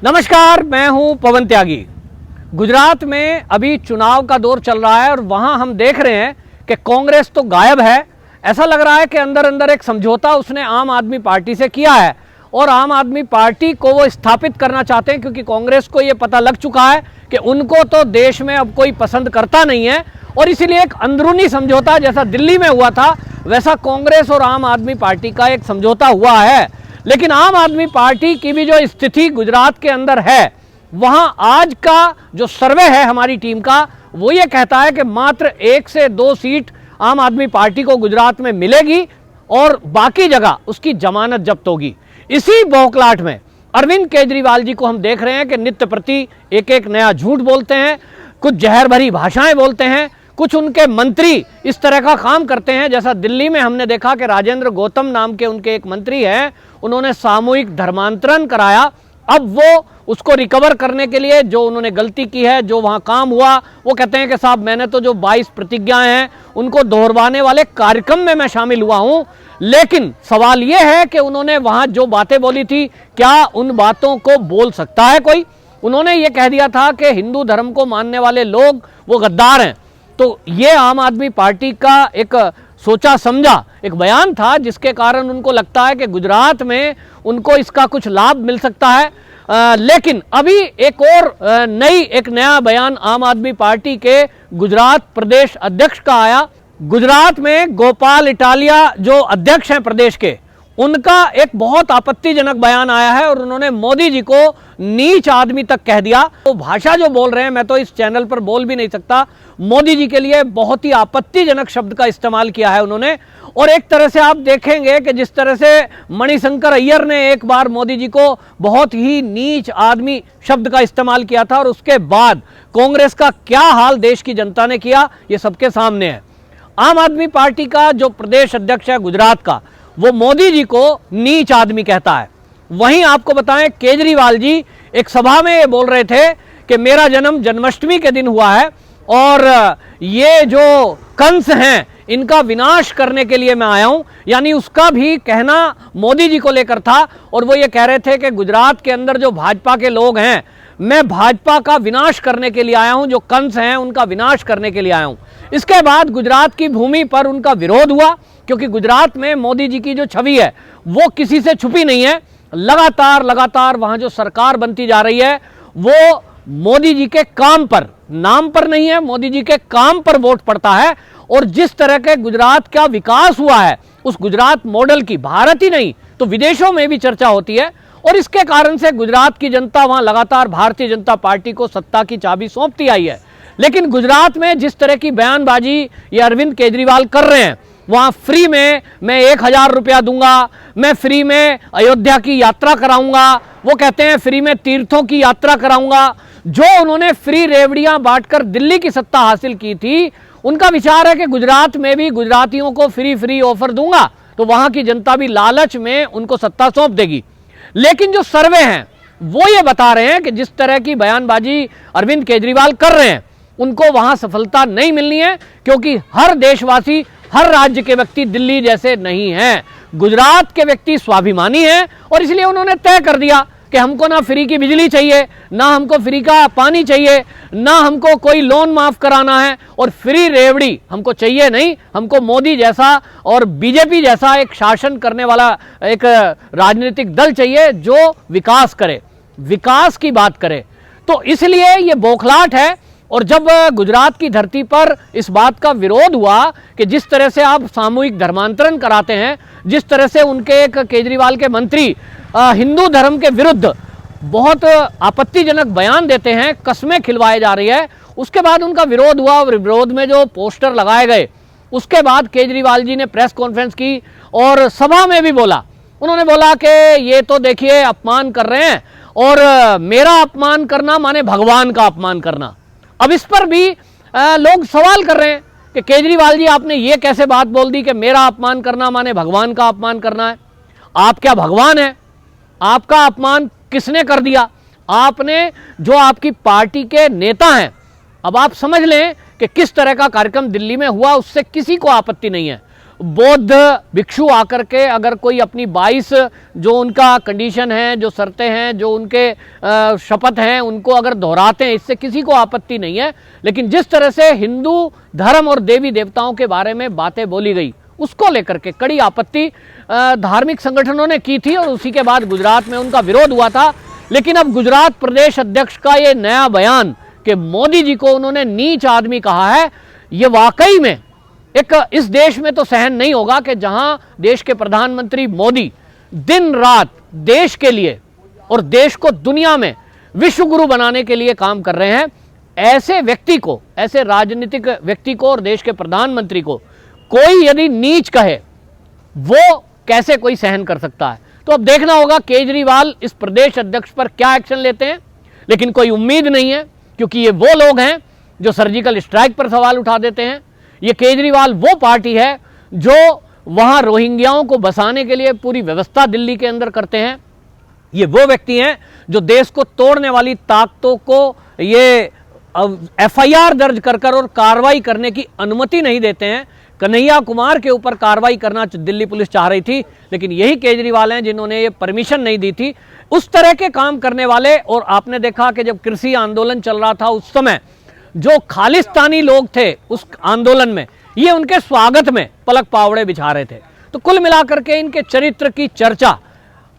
नमस्कार, मैं हूं पवन त्यागी। गुजरात में अभी चुनाव का दौर चल रहा है और वहां हम देख रहे हैं कि कांग्रेस तो गायब है। ऐसा लग रहा है कि अंदर अंदर एक समझौता उसने आम आदमी पार्टी से किया है और आम आदमी पार्टी को वो स्थापित करना चाहते हैं, क्योंकि कांग्रेस को ये पता लग चुका है कि उनको तो देश में अब कोई पसंद करता नहीं है और इसीलिए एक अंदरूनी समझौता जैसा दिल्ली में हुआ था वैसा कांग्रेस और आम आदमी पार्टी का एक समझौता हुआ है। लेकिन आम आदमी पार्टी की भी जो स्थिति गुजरात के अंदर है, वहां आज का जो सर्वे है हमारी टीम का, वो ये कहता है कि मात्र 1 से 2 सीट आम आदमी पार्टी को गुजरात में मिलेगी और बाकी जगह उसकी जमानत जब्त होगी। इसी बौखलाहट में अरविंद केजरीवाल जी को हम देख रहे हैं कि नित्य प्रति एक एक नया झूठ बोलते हैं, कुछ जहर भरी भाषाएं बोलते हैं, कुछ उनके मंत्री इस तरह का काम करते हैं जैसा दिल्ली में हमने देखा कि राजेंद्र गौतम नाम के उनके एक मंत्री हैं, उन्होंने सामूहिक धर्मांतरण कराया। अब वो उसको रिकवर करने के लिए जो उन्होंने गलती की है, जो वहाँ काम हुआ, वो कहते हैं कि साहब मैंने तो जो 22 प्रतिज्ञाएं हैं उनको दोहराने वाले कार्यक्रम में मैं शामिल हुआ हूँ। लेकिन सवाल ये है कि उन्होंने वहाँ जो बातें बोली थी, क्या उन बातों को बोल सकता है कोई? उन्होंने ये कह दिया था कि हिंदू धर्म को मानने वाले लोग वो गद्दार हैं। तो ये आम आदमी पार्टी का एक सोचा समझा एक बयान था जिसके कारण उनको लगता है कि गुजरात में उनको इसका कुछ लाभ मिल सकता है। लेकिन अभी एक और एक नया बयान आम आदमी पार्टी के गुजरात प्रदेश अध्यक्ष का आया। गुजरात में गोपाल इटालिया जो अध्यक्ष हैं प्रदेश के, उनका एक बहुत आपत्तिजनक बयान आया है और उन्होंने मोदी जी को नीच आदमी तक कह दिया। तो भाषा जो बोल रहे हैं, मैं तो इस चैनल पर बोल भी नहीं सकता, मोदी जी के लिए बहुत ही आपत्तिजनक शब्द का इस्तेमाल किया है उन्होंने। और एक तरह से आप देखेंगे कि जिस तरह से मणिशंकर अय्यर ने एक बार मोदी जी को बहुत ही नीच आदमी शब्द का इस्तेमाल किया था और उसके बाद कांग्रेस का क्या हाल देश की जनता ने किया, ये सबके सामने है। आम आदमी पार्टी का जो प्रदेश अध्यक्ष है गुजरात का, वो मोदी जी को नीच आदमी कहता है। वहीं आपको बताएं, केजरीवाल जी एक सभा में ये बोल रहे थे कि मेरा जन्म जन्माष्टमी के दिन हुआ है और ये जो कंस हैं इनका विनाश करने के लिए मैं आया हूं। यानी उसका भी कहना मोदी जी को लेकर था और वो ये कह रहे थे कि गुजरात के अंदर जो भाजपा के लोग हैं, मैं भाजपा का विनाश करने के लिए आया हूं, जो कंस हैं उनका विनाश करने के लिए आया हूं। इसके बाद गुजरात की भूमि पर उनका विरोध हुआ, क्योंकि गुजरात में मोदी जी की जो छवि है वो किसी से छुपी नहीं है। लगातार वहां जो सरकार बनती जा रही है वो मोदी जी के काम पर, नाम पर नहीं है, मोदी जी के काम पर वोट पड़ता है। और जिस तरह के गुजरात का विकास हुआ है, उस गुजरात मॉडल की भारत ही नहीं तो विदेशों में भी चर्चा होती है और इसके कारण से गुजरात की जनता वहां लगातार भारतीय जनता पार्टी को सत्ता की चाबी सौंपती आई है। लेकिन गुजरात में जिस तरह की बयानबाजी ये अरविंद केजरीवाल कर रहे हैं, वहां फ्री में मैं 1000 रुपया दूंगा, मैं फ्री में अयोध्या की यात्रा कराऊंगा, वो कहते हैं फ्री में तीर्थों की यात्रा कराऊंगा। जो उन्होंने फ्री रेवड़ियां बांटकर दिल्ली की सत्ता हासिल की थी, उनका विचार है कि गुजरात में भी गुजरातियों को फ्री ऑफर दूंगा तो वहां की जनता भी लालच में उनको सत्ता सौंप देगी। लेकिन जो सर्वे हैं वो ये बता रहे हैं कि जिस तरह की बयानबाजी अरविंद केजरीवाल कर रहे हैं उनको वहां सफलता नहीं मिलनी है, क्योंकि हर देशवासी, हर राज्य के व्यक्ति दिल्ली जैसे नहीं हैं। गुजरात के व्यक्ति स्वाभिमानी हैं और इसलिए उन्होंने तय कर दिया कि हमको ना फ्री की बिजली चाहिए, ना हमको फ्री का पानी चाहिए, ना हमको कोई लोन माफ कराना है और फ्री रेवड़ी हमको चाहिए नहीं। हमको मोदी जैसा और बीजेपी जैसा एक शासन करने वाला एक राजनीतिक दल चाहिए जो विकास करे, विकास की बात करे। तो इसलिए ये बौखलाहट है। और जब गुजरात की धरती पर इस बात का विरोध हुआ कि जिस तरह से आप सामूहिक धर्मांतरण कराते हैं, जिस तरह से उनके एक केजरीवाल के मंत्री हिंदू धर्म के विरुद्ध बहुत आपत्तिजनक बयान देते हैं, कस्में खिलवाई जा रही है, उसके बाद उनका विरोध हुआ और विरोध में जो पोस्टर लगाए गए, उसके बाद केजरीवाल जी ने प्रेस कॉन्फ्रेंस की और सभा में भी बोला। उन्होंने बोला कि ये तो देखिए अपमान कर रहे हैं और मेरा अपमान करना माने भगवान का अपमान करना। अब इस पर भी लोग सवाल कर रहे हैं कि केजरीवाल जी आपने ये कैसे बात बोल दी कि मेरा अपमान करना माने भगवान का अपमान करना है? आप क्या भगवान हैं? आपका अपमान किसने कर दिया? आपने, जो आपकी पार्टी के नेता हैं, अब आप समझ लें कि किस तरह का कार्यक्रम दिल्ली में हुआ, उससे किसी को आपत्ति नहीं है। बौद्ध भिक्षु आकर के अगर कोई अपनी 22 जो उनका कंडीशन है, जो शर्तें हैं, जो उनके शपथ हैं, उनको अगर दोहराते हैं, इससे किसी को आपत्ति नहीं है। लेकिन जिस तरह से हिंदू धर्म और देवी देवताओं के बारे में बातें बोली गई, उसको लेकर के कड़ी आपत्ति धार्मिक संगठनों ने की थी और उसी के बाद गुजरात में उनका विरोध हुआ था। लेकिन अब गुजरात प्रदेश अध्यक्ष का ये नया बयान कि मोदी जी को उन्होंने नीच आदमी कहा है, ये वाकई में एक इस देश में तो सहन नहीं होगा कि जहां देश के प्रधानमंत्री मोदी दिन रात देश के लिए और देश को दुनिया में विश्व गुरु बनाने के लिए काम कर रहे हैं, ऐसे व्यक्ति को, ऐसे राजनीतिक व्यक्ति को और देश के प्रधानमंत्री को कोई यदि नीच कहे, वो कैसे कोई सहन कर सकता है। तो अब देखना होगा केजरीवाल इस प्रदेश अध्यक्ष पर क्या एक्शन लेते हैं। लेकिन कोई उम्मीद नहीं है, क्योंकि ये वो लोग हैं जो सर्जिकल स्ट्राइक पर सवाल उठा देते हैं। ये केजरीवाल वो पार्टी है जो वहां रोहिंग्याओं को बसाने के लिए पूरी व्यवस्था दिल्ली के अंदर करते हैं। ये वो व्यक्ति हैं जो देश को तोड़ने वाली ताकतों को ये एफआईआर दर्ज कर और कार्रवाई करने की अनुमति नहीं देते हैं। कन्हैया कुमार के ऊपर कार्रवाई करना दिल्ली पुलिस चाह रही थी, लेकिन यही केजरीवाल हैं जिन्होंने ये परमिशन नहीं दी थी। उस तरह के काम करने वाले, और आपने देखा कि जब कृषि आंदोलन चल रहा था उस समय जो खालिस्तानी लोग थे उस आंदोलन में, ये उनके स्वागत में पलक पावड़े बिछा रहे थे। तो कुल मिलाकर के इनके चरित्र की चर्चा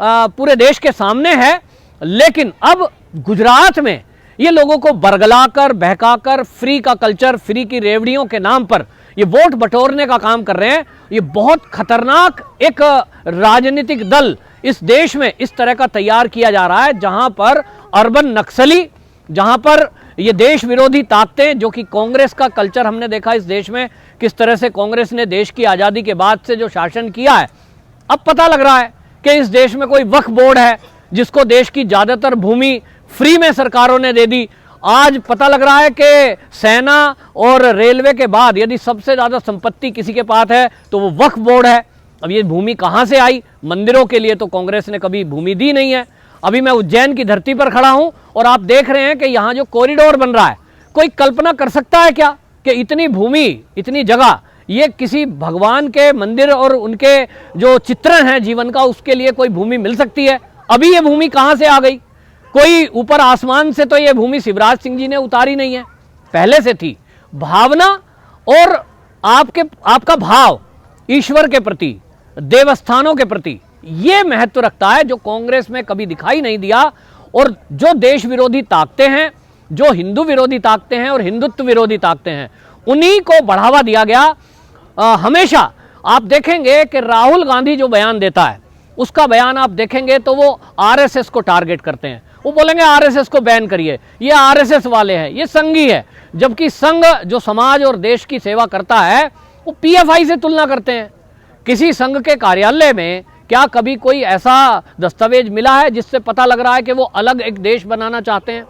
पूरे देश के सामने है। लेकिन अब गुजरात में ये लोगों को बरगलाकर, बहकाकर, फ्री का कल्चर, फ्री की रेवड़ियों के नाम पर ये वोट बटोरने का काम कर रहे हैं। ये बहुत खतरनाक एक राजनीतिक दल इस देश में इस तरह का तैयार किया जा रहा है, जहां पर अर्बन नक्सली, जहां पर ये देश विरोधी ताकतें, जो कि कांग्रेस का कल्चर हमने देखा इस देश में किस तरह से कांग्रेस ने देश की आज़ादी के बाद से जो शासन किया है। अब पता लग रहा है कि इस देश में कोई वक्फ बोर्ड है जिसको देश की ज़्यादातर भूमि फ्री में सरकारों ने दे दी। आज पता लग रहा है कि सेना और रेलवे के बाद यदि सबसे ज़्यादा संपत्ति किसी के पास है तो वो वक्फ बोर्ड है। अब ये भूमि कहाँ से आई? मंदिरों के लिए तो कांग्रेस ने कभी भूमि दी नहीं है। अभी मैं उज्जैन की धरती पर खड़ा हूं और आप देख रहे हैं कि यहाँ जो कॉरिडोर बन रहा है, कोई कल्पना कर सकता है क्या कि इतनी भूमि, इतनी जगह, ये किसी भगवान के मंदिर और उनके जो चित्रण है जीवन का, उसके लिए कोई भूमि मिल सकती है? अभी ये भूमि कहाँ से आ गई? कोई ऊपर आसमान से तो ये भूमि शिवराज सिंह जी ने उतारी नहीं है, पहले से थी। भावना और आपका भाव ईश्वर के प्रति, देवस्थानों के प्रति, ये महत्व रखता है, जो कांग्रेस में कभी दिखाई नहीं दिया। और जो देश विरोधी ताकतें हैं, जो हिंदू विरोधी ताकतें हैं और हिंदुत्व विरोधी ताकतें हैं, उन्हीं को बढ़ावा दिया गया। हमेशा आप देखेंगे कि राहुल गांधी जो बयान देता है, उसका बयान आप देखेंगे तो वो आरएसएस को टारगेट करते हैं। वो बोलेंगे आरएसएस को बैन करिए, ये आरएसएस वाले हैं, ये संघी है। जबकि संघ जो समाज और देश की सेवा करता है, वो पीएफआई से तुलना करते हैं। किसी संघ के कार्यालय में क्या कभी कोई ऐसा दस्तावेज मिला है जिससे पता लग रहा है कि वो अलग एक देश बनाना चाहते हैं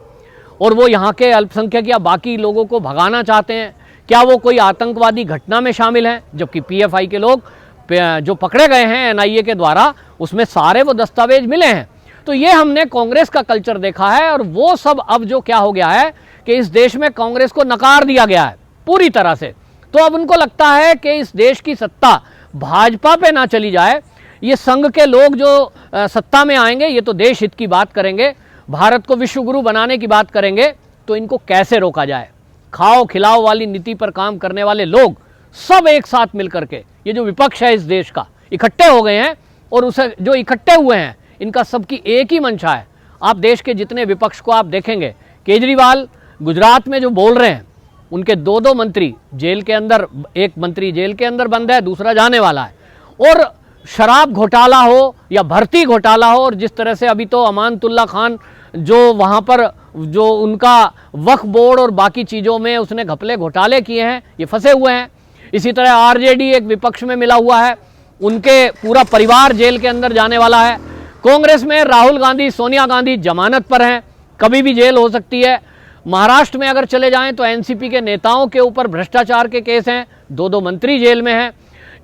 और वो यहाँ के अल्पसंख्यक या बाकी लोगों को भगाना चाहते हैं? क्या वो कोई आतंकवादी घटना में शामिल हैं? जबकि पीएफआई के लोग जो पकड़े गए हैं एनआईए के द्वारा, उसमें सारे वो दस्तावेज मिले हैं। तो ये हमने कांग्रेस का कल्चर देखा है, और वो सब अब जो क्या हो गया है कि इस देश में कांग्रेस को नकार दिया गया है पूरी तरह से। तो अब उनको लगता है कि इस देश की सत्ता भाजपा पे ना चली जाए, ये संघ के लोग जो सत्ता में आएंगे, ये तो देश हित की बात करेंगे, भारत को विश्व गुरु बनाने की बात करेंगे, तो इनको कैसे रोका जाए? खाओ खिलाओ वाली नीति पर काम करने वाले लोग सब एक साथ मिलकर के, ये जो विपक्ष है इस देश का, इकट्ठे हो गए हैं। और उसे जो इकट्ठे हुए हैं, इनका सबकी एक ही मंशा है। आप देश के जितने विपक्ष को आप देखेंगे, केजरीवाल गुजरात में जो बोल रहे हैं, उनके दो मंत्री जेल के अंदर, एक मंत्री जेल के अंदर बंद है, दूसरा जाने वाला है। और शराब घोटाला हो या भर्ती घोटाला हो, और जिस तरह से अभी तो अमानतुल्ला खान जो वहाँ पर जो उनका वक्फ बोर्ड और बाकी चीज़ों में उसने घपले घोटाले किए हैं, ये फंसे हुए हैं। इसी तरह आरजेडी एक विपक्ष में मिला हुआ है, उनके पूरा परिवार जेल के अंदर जाने वाला है। कांग्रेस में राहुल गांधी, सोनिया गांधी जमानत पर हैं, कभी भी जेल हो सकती है। महाराष्ट्र में अगर चले जाएं तो एनसीपी के नेताओं के ऊपर भ्रष्टाचार के केस हैं, दो मंत्री जेल में हैं।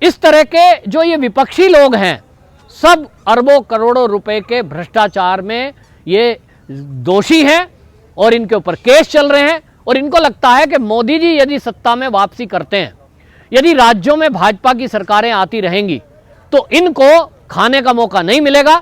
इस तरह के जो ये विपक्षी लोग हैं, सब अरबों करोड़ों रुपए के भ्रष्टाचार में ये दोषी हैं और इनके ऊपर केस चल रहे हैं। और इनको लगता है कि मोदी जी यदि सत्ता में वापसी करते हैं, यदि राज्यों में भाजपा की सरकारें आती रहेंगी तो इनको खाने का मौका नहीं मिलेगा,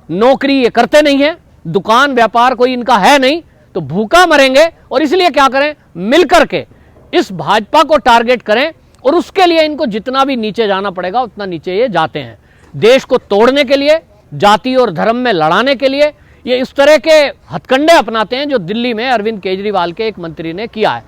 नौकरी ये करते नहीं है, दुकान व्यापार कोई इनका है नहीं, तो भूखा मरेंगे। और इसलिए क्या करें, मिलकर के इस भाजपा को टारगेट करें और उसके लिए इनको जितना भी नीचे जाना पड़ेगा उतना नीचे ये जाते हैं। देश को तोड़ने के लिए, जाति और धर्म में लड़ाने के लिए ये इस तरह के हथकंडे अपनाते हैं जो दिल्ली में अरविंद केजरीवाल के एक मंत्री ने किया है।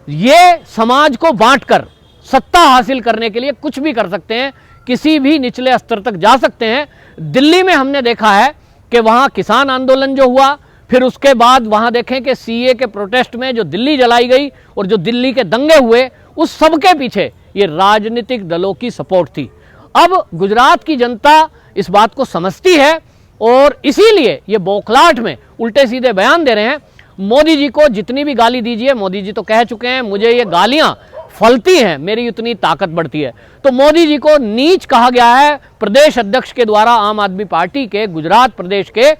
ये समाज को बांटकर सत्ता हासिल करने के लिए कुछ भी कर सकते हैं, किसी भी निचले स्तर तक जा सकते हैं। दिल्ली में हमने देखा है कि वहां किसान आंदोलन जो हुआ, फिर उसके बाद वहां देखें कि सीए के प्रोटेस्ट में जो दिल्ली जलाई गई और जो दिल्ली के दंगे हुए, उस सब के पीछे ये राजनीतिक दलों की सपोर्ट थी। अब गुजरात की जनता इस बात को समझती है और इसीलिए ये बौखलाहट में उल्टे सीधे बयान दे रहे हैं। मोदी जी को जितनी भी गाली दीजिए, मोदी जी तो कह चुके हैं मुझे ये गालियां फलती हैं, मेरी उतनी ताकत बढ़ती है। तो मोदी जी को नीच कहा गया है प्रदेश अध्यक्ष के द्वारा, आम आदमी पार्टी के गुजरात प्रदेश के।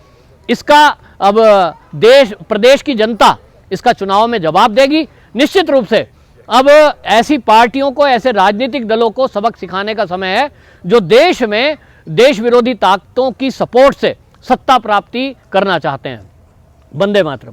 इसका अब प्रदेश की जनता इसका चुनाव में जवाब देगी निश्चित रूप से। अब ऐसी पार्टियों को, ऐसे राजनीतिक दलों को सबक सिखाने का समय है जो देश में देश विरोधी ताकतों की सपोर्ट से सत्ता प्राप्ति करना चाहते हैं। वंदे मातरम।